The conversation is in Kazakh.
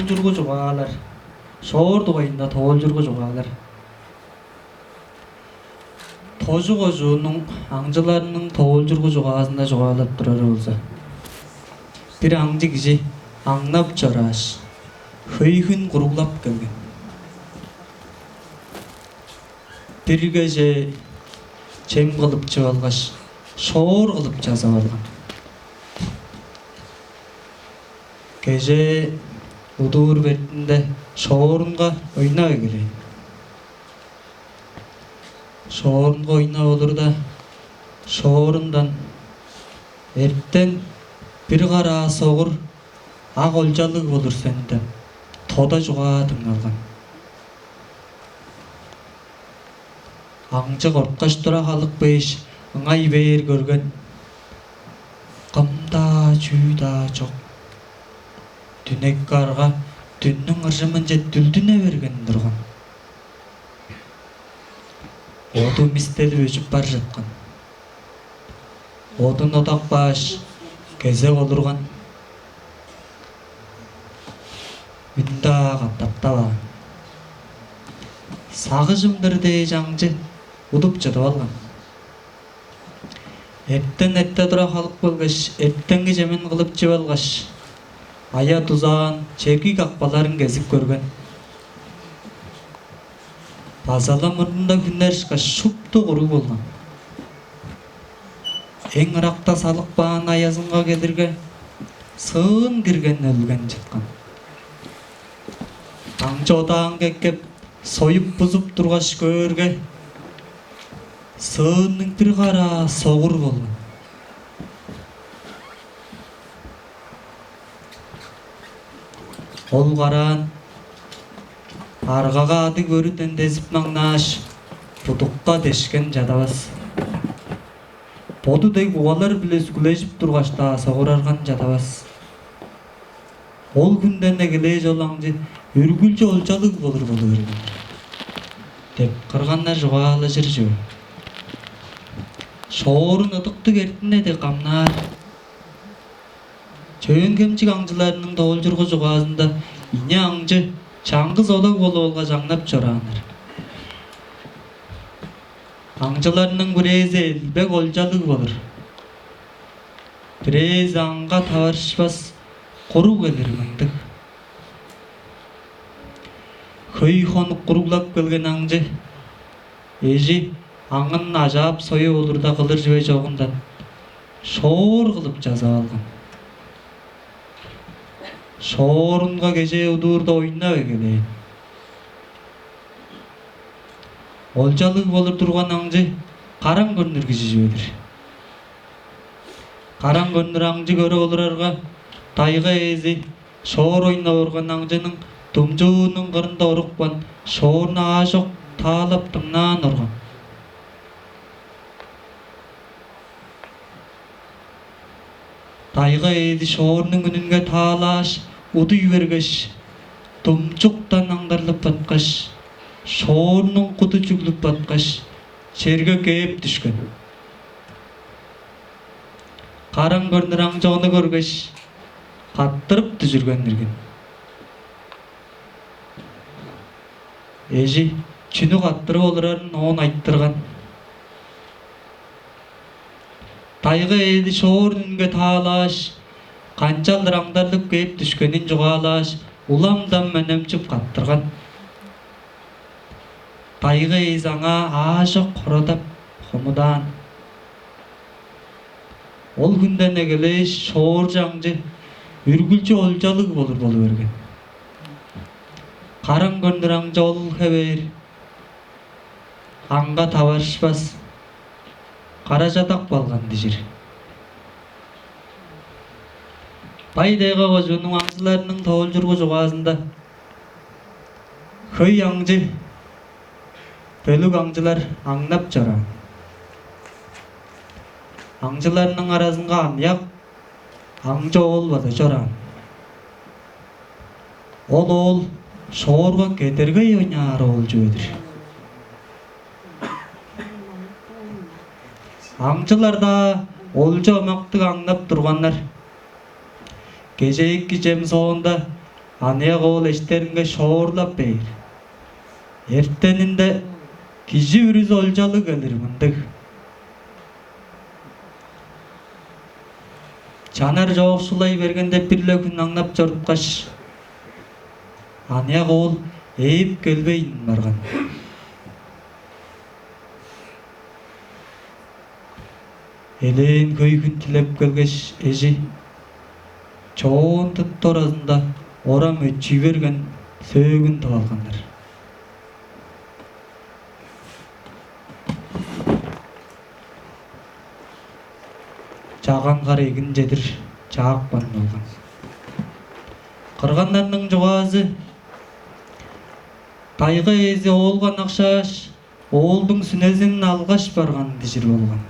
тоолжургу жугаалар. Шоор дугайында тоолжургу жугаалар. Тожугожунун аңжыларының тоолжургу жугаасында жугаалап турар болса. Бир аңжы киши аңнап жараш. Хөйхүн куруглап келген. Бир кеше чем кылып чыгалгаш, шоор кылып жазып алган. Кеше удуур бетинде шоорунга ойнай келейин. Шоорунга ойнап olur да, шоорундан эртең бир кара согур ак олжалык болур сенде. Тода жугаадың алган. Аңжы корккаш тура калык бейиш ыңай бээр көргөн. Кымда жүйда жок. Дүнек карга түннүн ыржымын же дүлдүнө берген турган. Оду мистелип өчүп бар жаткан. Одун одак баш кезек олурган. Үнда каптаптаба. Сагыжымдырдей жаңжы удуп жатып алган. Эптен этте тура калып келгеш, эптенги жемен кылып жеп алгаш, ая тузаан черки какпаларын кезип көргөн. Базала мурдунда күннеришка шупту куру болгон. Эң ыракта салык баан аязынга келирге сыын кирген өлгөн жаткан. Аңчы одаан кеккеп союп бузуп тургаш көөргө сыынның бир кара согур болгон. Ол караан аргага аты көрүтен дезип маңнаш будукка дешкен жадабас. Бодудей кубалар биле сүгүлешип тургашта согурарган жадабас. Ол күнден эгеле жолаңжы үргүлчү олжалык болур берген. Деп кырганна жугаалы жыржу. Шоорун ыдыктык эртине де камнаар. Чөйөн кемчик аңжыларының тоолжургу жугаасында ине аңжы чаңгыз олог болуга жаңнап жорааныр. Аңжыларының бирээзи элбек олжалык болур. Бирээзи аңга табарышпас куру келир мындык. Хөй хонук куруглап келген аңжы эжи аңын ажаап сою болур да кылыр жебе жогундан шоор кылып жазып алган. Шоорунга кеше удуурда ойнап келейин. Олжалык болур турган аңжы караң көрүнүр киши жибедир. Караң көрүнүр аңжы көрө олурарга тайга эзи шоор ойнап оргон аңжынын думжуунун кырында урукпан шооруна аажок таалап тыңнаан оргон. Тайга эзи шоорунун үнүнгө таалаш удуй бергеш думчуктан аңдарлып баткаш шоорунун куду жүгүлүп баткаш жерге кээп түшкөн. Караң көрүнүр аңжы ону көргөч каттырып түзүргөн эрген. Эжи чүнү каттырып олурарын оон айттырган. Тайга эди шоорунун үнүнгө таалаш канчалдыр аңдарлып кээп түшкөнүн жугаалаш уламдан менемчип каттырган. Тайга эзи аңа аажок кородап хомудаан. Ол күндөн эгеле шоор жаңжы үргүлчү олжалык болур берген. Караң көрүнүр аңжы ол хебер аңга табарышпас кара жадак балган дижир. Байдайга кожунун аңжыларынын тоолжургу жугаасында хөй аңжы бөлүк аңжылар аңнап жара. Аңжыларынын арасынга амяк аңжы оол бады жора. Ол оол шоорго кетергей ойнаар оолжубедир. Аңжылар да олжо омактык аңнап тургандар. Кеше 2 жем соонда Аныя ол эштеринге шоорлап бейир. Эртенинде кижи үрүз олжалы келир мындык. Чанар жооксулай бергенде бирле күн аңнап жорупкаш. Аныя ол эйип келбейин барган. Элен көй күн тилеп келгеш эжи чоон туттор азында орам өчүй берген сөөгүн табалгандар. Жаган кар эгин жедир жаакпан болгон. Кыргандардын жугаазы тайга эзи оолган акшаш оолдун сүнезинин алгаш барган дижир болгон.